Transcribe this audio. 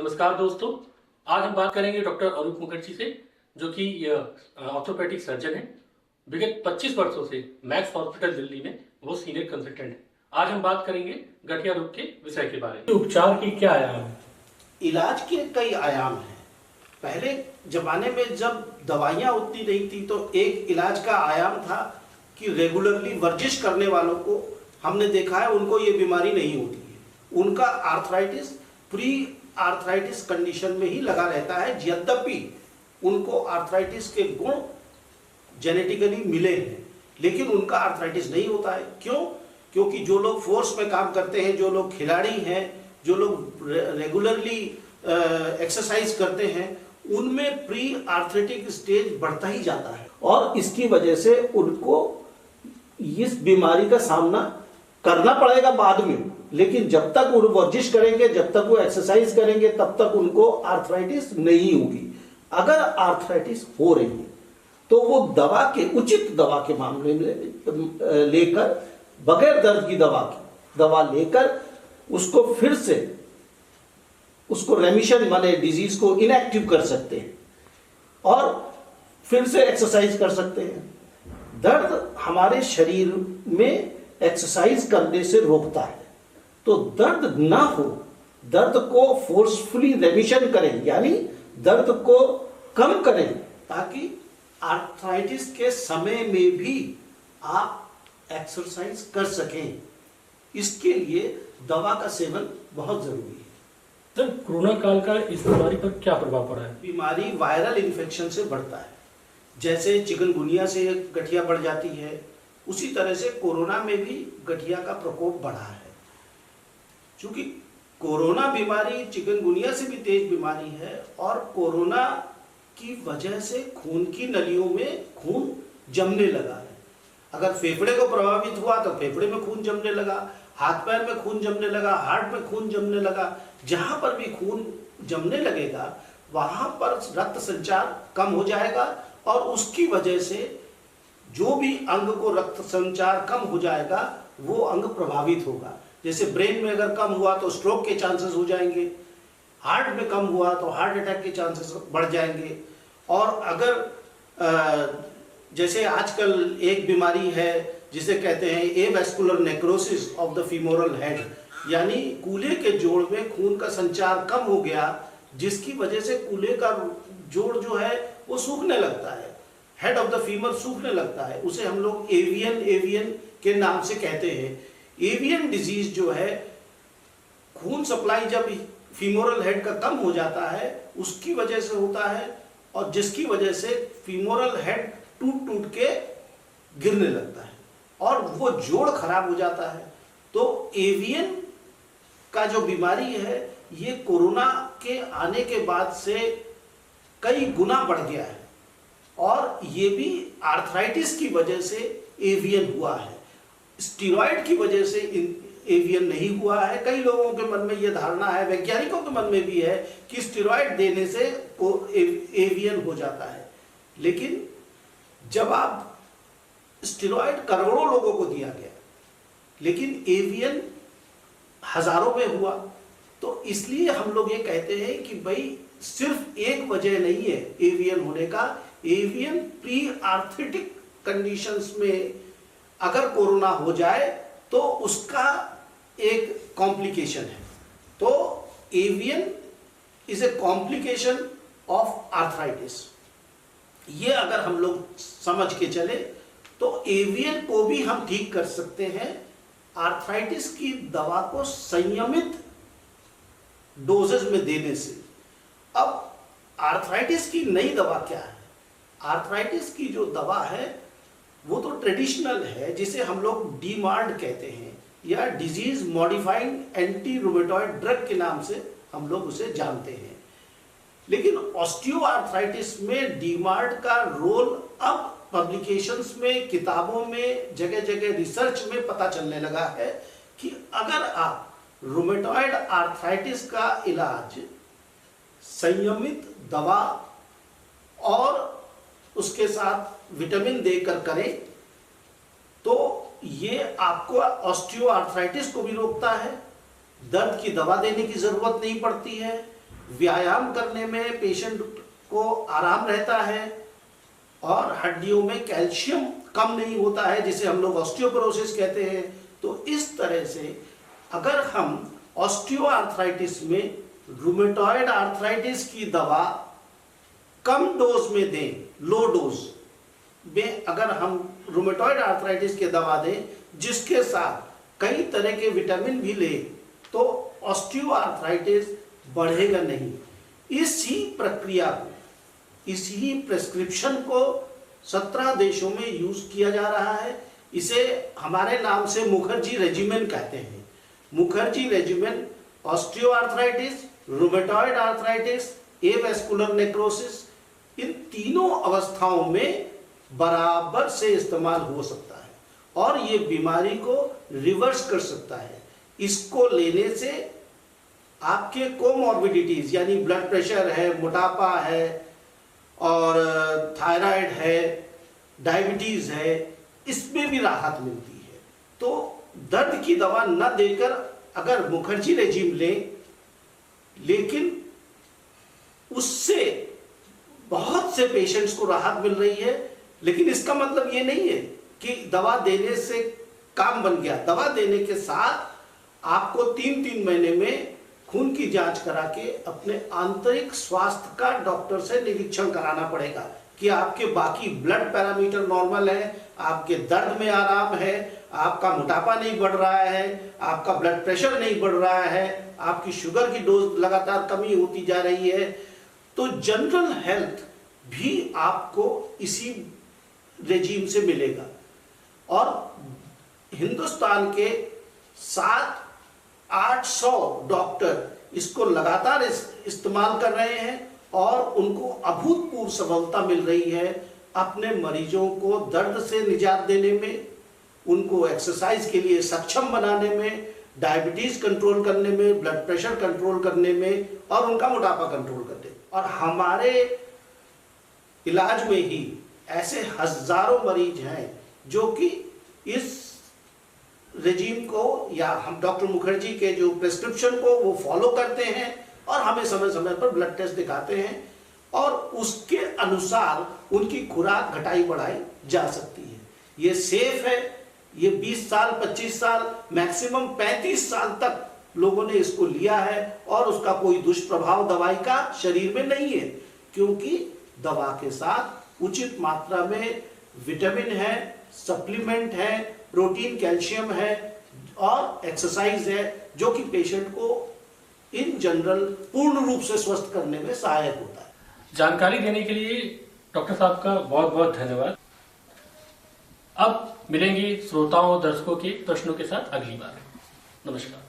नमस्कार दोस्तों। आज हम बात करेंगे डॉक्टर अरूप मुखर्जी से, जो कि ऑर्थोपेडिक सर्जन है। विगत 25 वर्षों से मैक्स हॉस्पिटल दिल्ली में वो सीनियर कंसल्टेंट है। आज हम बात करेंगे गठिया रोग के विषय के बारे में। उपचार की क्या आयाम है? इलाज के कई आयाम हैं। पहले जमाने में जब दवाइयाँ उतनी नहीं थी तो एक इलाज का आयाम था कि रेगुलरली वर्जिश करने वालों को हमने देखा है उनको ये बीमारी नहीं होती है। उनका आर्थराइटिस प्री आर्थराइटिस कंडीशन में ही लगा रहता है, यद्यपि उनको आर्थराइटिस के गुण जेनेटिकली मिले हैं, लेकिन उनका आर्थराइटिस नहीं होता है। क्यों? क्योंकि जो लोग फोर्स में काम करते हैं, जो लोग खिलाड़ी हैं, जो लोग रेगुलरली एक्सरसाइज करते हैं, उनमें प्री आर्थराइटिक स्टेज बढ़ता ही जाता है और इसकी वजह से उनको इस बीमारी का सामना करना पड़ेगा बाद में। लेकिन जब तक वो वर्जिश करेंगे, जब तक वो एक्सरसाइज करेंगे, तब तक उनको आर्थराइटिस नहीं होगी। अगर आर्थराइटिस हो रही है तो वो दवा के उचित दवा के मामले में लेकर, बगैर दर्द की दवा लेकर उसको फिर से उसको रेमिशन माने डिजीज को इनएक्टिव कर सकते हैं और फिर से एक्सरसाइज कर सकते हैं। दर्द हमारे शरीर में एक्सरसाइज करने से रोकता है, तो दर्द ना हो, दर्द को फोर्सफुली रेमिशन करें, यानी दर्द को कम करें, ताकि आर्थराइटिस के समय में भी आप एक्सरसाइज कर सकें। इसके लिए दवा का सेवन बहुत जरूरी है। सर, कोरोना काल का इस बीमारी पर क्या प्रभाव पड़ा है? बीमारी वायरल इन्फेक्शन से बढ़ता है। जैसे चिकनगुनिया से गठिया बढ़ जाती है, उसी तरह से कोरोना में भी गठिया का प्रकोप बढ़ा है। क्योंकि कोरोना बीमारी चिकनगुनिया से भी तेज बीमारी है और कोरोना की वजह से खून की नलियों में खून जमने लगा है। अगर फेफड़े को प्रभावित हुआ तो फेफड़े में खून जमने लगा, हाथ पैर में खून जमने लगा, हार्ट में खून जमने लगा। जहां पर भी खून जमने लगेगा वहां पर रक्त संचार कम हो जाएगा और उसकी वजह से जो भी अंग को रक्त संचार कम हो जाएगा वो अंग प्रभावित होगा। जैसे ब्रेन में अगर कम हुआ तो स्ट्रोक के चांसेस हो जाएंगे, हार्ट में कम हुआ तो हार्ट अटैक के चांसेस बढ़ जाएंगे। और अगर जैसे आजकल एक बीमारी है जिसे कहते हैं avascular necrosis of the femoral head, यानी कूल्हे के जोड़ में खून का संचार कम हो गया, जिसकी वजह से कूल्हे का जोड़ जो है वो सूखने लगता है, हेड ऑफ द फीमर सूखने लगता है। उसे हम लोग एवियन के नाम से कहते हैं। एवियन डिजीज जो है, खून सप्लाई जब फीमोरल हेड का कम हो जाता है उसकी वजह से होता है, और जिसकी वजह से फीमोरल हेड टूट टूट के गिरने लगता है और वो जोड़ खराब हो जाता है। तो एवियन का जो बीमारी है ये कोरोना के आने के बाद से कई गुना बढ़ गया है और ये भी आर्थराइटिस की वजह से एवियन हुआ है। स्टीरॉयड की वजह से एवियन नहीं हुआ है। कई लोगों के मन में यह धारणा है, वैज्ञानिकों के मन में भी है, कि स्टीरॉयड देने से एवियन हो जाता है। लेकिन जब आप स्टीरॉयड करोड़ों लोगों को दिया गया लेकिन एवियन हजारों में हुआ, तो इसलिए हम लोग ये कहते हैं कि भाई सिर्फ एक वजह नहीं है एवियन होने का। एवियन प्री आर्थराइटिक कंडीशंस में अगर कोरोना हो जाए तो उसका एक कॉम्प्लिकेशन है। तो avian is a complication of arthritis. ये अगर हम लोग समझ के चले तो एवियन को भी हम ठीक कर सकते हैं आर्थराइटिस की दवा को संयमित डोजेज में देने से। अब आर्थराइटिस की नई दवा क्या है? आर्थराइटिस की जो दवा है वो तो ट्रेडिशनल है, जिसे हम लोग डीमार्ड कहते हैं या disease modifying anti rheumatoid drug के नाम से हम लोग उसे जानते हैं। लेकिन ऑस्टियोआर्थराइटिस में डीमार्ड का रोल अब पब्लिकेशंस में, किताबों में, जगह जगह रिसर्च में पता चलने लगा है कि अगर आप रूमेटॉइड आर्थराइटिस का इलाज संयमित दवा और उसके साथ विटामिन देकर करें तो ये आपको ऑस्टियोआर्थराइटिस को भी रोकता है, दर्द की दवा देने की जरूरत नहीं पड़ती है, व्यायाम करने में पेशेंट को आराम रहता है और हड्डियों में कैल्शियम कम नहीं होता है, जिसे हम लोग ऑस्टियोपोरोसिस कहते हैं। तो इस तरह से अगर हम ऑस्टियोआर्थराइटिस में रूमेटॉइड आर्थराइटिस की दवा कम डोज में दें, लो डोज में अगर हम रूमेटॉइड आर्थराइटिस की दवा दें जिसके साथ कई तरह के विटामिन भी लें, तो ऑस्टियोआर्थराइटिस बढ़ेगा नहीं। इसी प्रक्रिया को, इसी प्रेस्क्रिप्शन को 17 देशों में यूज किया जा रहा है। इसे हमारे नाम से मुखर्जी रेजिमेन कहते हैं। Mukherjee regimen osteoarthritis, rheumatoid arthritis, avascular necrosis, इन तीनों अवस्थाओं में बराबर से इस्तेमाल हो सकता है और ये बीमारी को रिवर्स कर सकता है। इसको लेने से आपके कोमॉर्बिडिटीज यानी ब्लड प्रेशर है, मोटापा है और थायराइड है, डायबिटीज है, इसमें भी राहत मिलती है। तो दर्द की दवा न देकर अगर मुखर्जी रेजिम लें, लेकिन उससे बहुत से पेशेंट्स को राहत मिल रही है, लेकिन इसका मतलब ये नहीं है कि दवा देने से काम बन गया। दवा देने के साथ आपको 3-3 महीने में खून की जांच करा के अपने आंतरिक स्वास्थ्य का डॉक्टर से निरीक्षण कराना पड़ेगा कि आपके बाकी ब्लड पैरामीटर नॉर्मल है, आपके दर्द में आराम है, आपका मोटापा नहीं बढ़ रहा है, आपका ब्लड प्रेशर नहीं बढ़ रहा है, आपकी शुगर की डोज लगातार कमी होती जा रही है। तो जनरल हेल्थ भी आपको इसी रेजीम से मिलेगा और हिंदुस्तान के 700-800 डॉक्टर इसको लगातार इस्तेमाल कर रहे हैं और उनको अभूतपूर्व सफलता मिल रही है अपने मरीजों को दर्द से निजात देने में, उनको एक्सरसाइज के लिए सक्षम बनाने में, डायबिटीज कंट्रोल करने में, ब्लड प्रेशर कंट्रोल करने में और उनका मोटापा कंट्रोल करने में। और हमारे इलाज में ही ऐसे हजारों मरीज हैं जो कि इस रेजीम को या हम डॉक्टर मुखर्जी के जो प्रेस्क्रिप्शन को वो फॉलो करते हैं और हमें समय समय पर ब्लड टेस्ट दिखाते हैं और उसके अनुसार उनकी खुराक घटाई बढ़ाई जा सकती है। ये सेफ है। ये 20 साल, 25 साल, मैक्सिमम 35 साल तक लोगों ने इसको लिया है और उसका कोई दुष्प्रभाव दवाई का शरीर में नहीं है, क्योंकि दवा के साथ उचित मात्रा में विटामिन है, सप्लीमेंट है, प्रोटीन, कैल्शियम है और एक्सरसाइज है, जो कि पेशेंट को इन जनरल पूर्ण रूप से स्वस्थ करने में सहायक होता है। जानकारी देने के लिए डॉक्टर साहब का बहुत बहुत धन्यवाद। अब मिलेंगे श्रोताओं और दर्शकों के प्रश्नों के साथ अगली बार। नमस्कार।